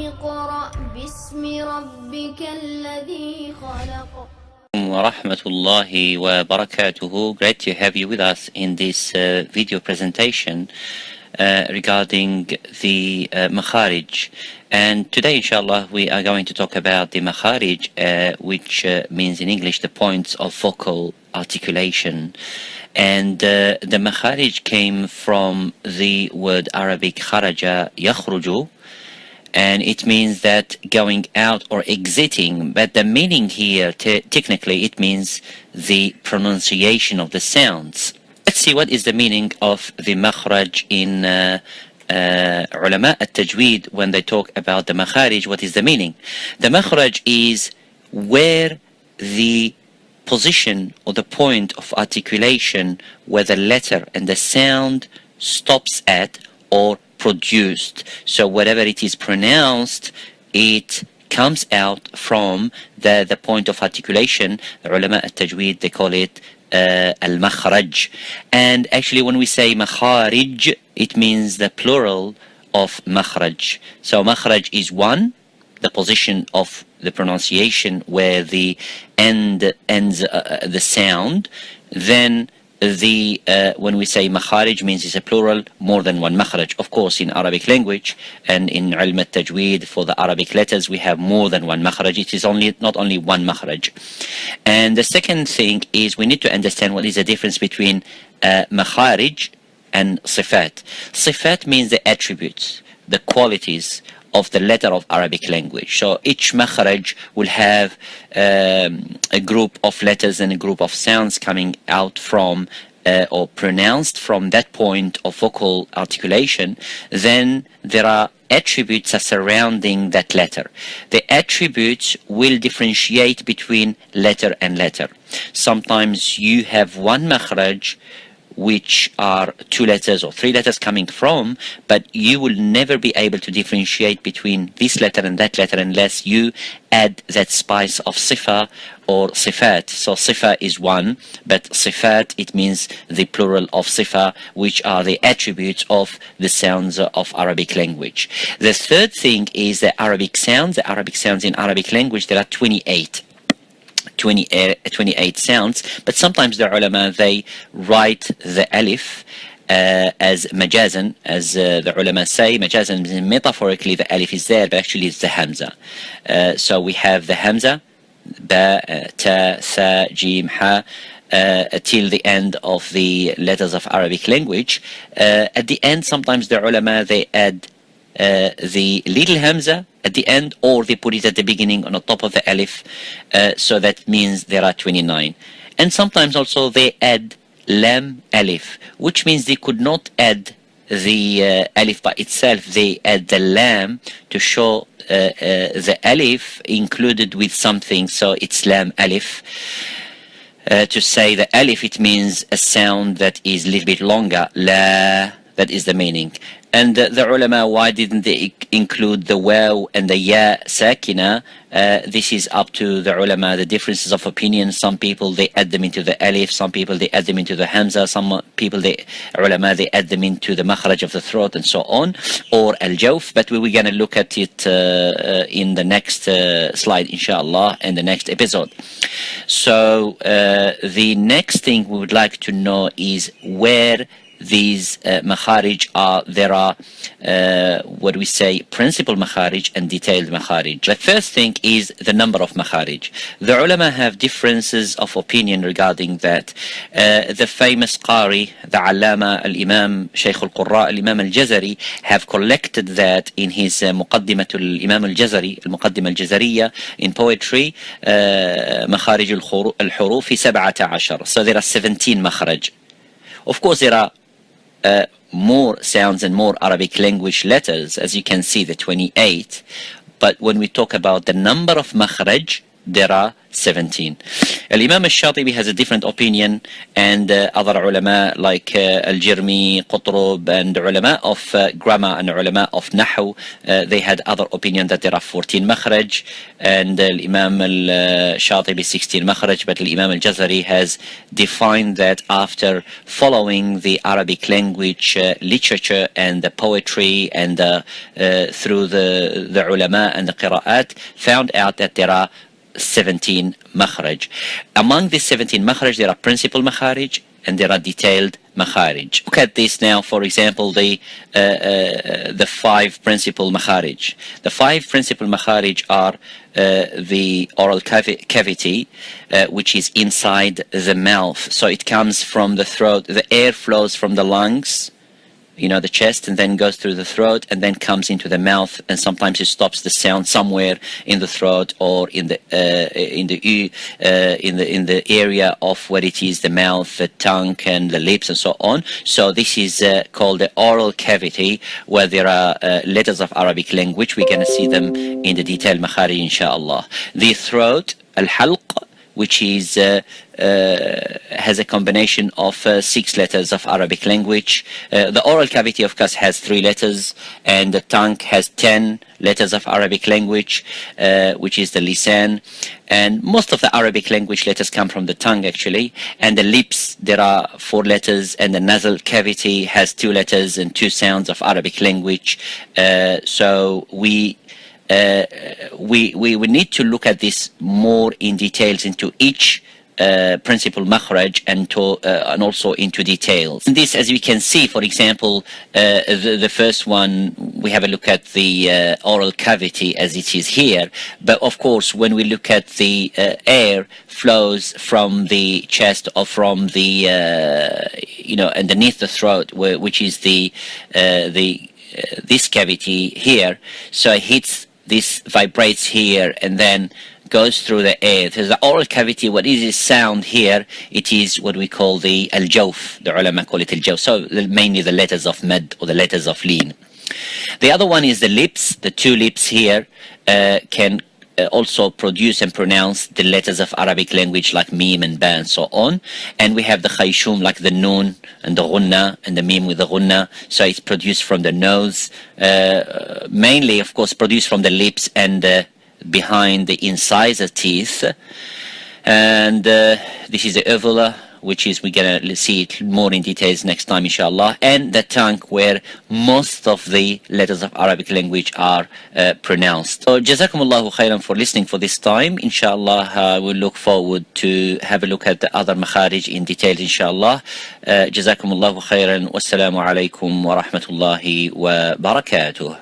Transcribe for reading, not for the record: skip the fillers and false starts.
اقرأ باسم ربك الذي خلق. Warahmatullahi wa barakatuhu. Great to have you with us in this video presentation regarding the makharij. And today, inshallah, we are going to talk about the makharij, which means in English the points of vocal articulation. And the makharij came from the word Arabic kharaja yakhruju, and it means that going out or exiting, but the meaning here technically it means the pronunciation of the sounds. Let's see what is the meaning of the makharij in ulama at-Tajweed. When they talk about the makharij, what is the meaning? The makharij is where the position or the point of articulation where the letter and the sound stops at or produced. So whatever it is pronounced, it comes out from the point of articulation. The ulama at-Tajweed, they call it al-makharij. And actually when we say makharij, it means the plural of makharaj. So makharaj is one, the position of the pronunciation where the end ends the sound. Then when we say makharij means it's a plural, more than one makharaj. Of course, in Arabic language and in ilm at-Tajweed, for the Arabic letters, we have more than one makharaj. It is not only one makharaj. And the second thing is we need to understand what is the difference between makharij and sifat. Sifat means the attributes, the qualities of the letter of Arabic language. So each makharaj will have a group of letters and a group of sounds coming out from or pronounced from that point of vocal articulation. Then there are attributes surrounding that letter. The attributes will differentiate between letter and letter. Sometimes you have one makharaj which are two letters or three letters coming from, but you will never be able to differentiate between this letter and that letter unless you add that spice of sifa or sifat. So sifa is one, but sifat, it means the plural of sifa, which are the attributes of the sounds of Arabic language. The third thing is the Arabic sounds. The Arabic sounds in Arabic language, there are 28 sounds, but sometimes the ulama, they write the alif as majazan, as the ulama say. Majazan, metaphorically the alif is there, but actually it's the hamza. So we have the hamza, ba, ta, sa, jim, ha, till the end of the letters of Arabic language. At the end, sometimes the ulama, they add the little hamza at the end, or they put it at the beginning on the top of the alif, so that means there are 29. And sometimes also they add lam alif, which means they could not add the alif by itself. They add the lam to show the alif included with something, so it's lam alif. To say the alif, it means a sound that is a little bit longer, la, that is the meaning. And the ulama, why didn't they include the waw and the ya sakina? This is up to the ulama, the differences of opinion. Some people, they add them into the alif. Some people, they add them into the hamza. Some people, ulama, they add them into the makharaj of the throat and so on, or al-jawf. But we're going to look at it in the next slide, inshallah, in the next episode. So the next thing we would like to know is where these makharij are. There are what we say principal makharij and detailed makharij. The first thing is the number of makharij. The ulama have differences of opinion regarding that. The famous Qari, the Allama al-Imam Shaykh al-Qurra, al-Imam al-Jazari, have collected that in his Muqaddimatul Imam al-Jazari, al-Muqaddimah al-Jazariya, in poetry, makharij al-huruf 17. So there are 17 makharij. Of course, there are more sounds and more Arabic language letters, as you can see, the 28. But when we talk about the number of makharaj, there are 17. Imam al-Shatibi has a different opinion, and other ulama like al-Jirmi, Qutrub, and ulama of grammar and ulama of Nahu, they had other opinion that there are 14 makharij, and Imam al-Shatibi 16 makharij, but Imam al-Jazari has defined that after following the Arabic language literature and the poetry and through the ulama and the qira'at, found out that there are 17 makharij. Among these 17 makharij, there are principal makharij and there are detailed makharij. Look at this now, for example, the 5 principal makharij. The 5 principal makharij are the oral cavity, which is inside the mouth. So it comes from the throat. The air flows from the lungs, you know, the chest, and then goes through the throat and then comes into the mouth, and sometimes it stops the sound somewhere in the throat or in the area of where it is the mouth, the tongue, and the lips, and so on. So this is called the oral cavity, where there are letters of Arabic language. We're going to see them in the detailed makharij, inshallah. The throat, al-halq, which is has a combination of 6 letters of Arabic language. The oral cavity, of course, has 3 letters, and the tongue has 10 letters of Arabic language, which is the lisan. And most of the Arabic language letters come from the tongue, actually. And the lips, there are 4 letters, and the nasal cavity has 2 letters and 2 sounds of Arabic language. So we need to look at this more in details into each principal makhraj and also into details. In this, as we can see, for example, the first one, we have a look at the oral cavity as it is here. But of course, when we look at the air flows from the chest or from the underneath the throat, which is this cavity here, so it hits, this vibrates here and then goes through the air. There's the oral cavity. What is this sound here? It is what we call the al-jawf. The ulama call it al-jawf. So mainly the letters of mad or the letters of lean. The other one is the lips. The 2 lips here can also produce and pronounce the letters of Arabic language like mim and ba and so on. And we have the khayshum, like the noon and the ghunna and the mim with the ghunna. So it's produced from the nose, mainly, of course, produced from the lips and behind the incisor teeth. And this is the uvula, which is, we're going to see it more in details next time, inshallah. And the tongue, where most of the letters of Arabic language are pronounced. So jazakumullahu khairan for listening for this time. Inshallah, we'll look forward to have a look at the other makharij in detail, inshallah. Jazakumullahu khairan. Wassalamu alaikum wa rahmatullahi wa barakatuh.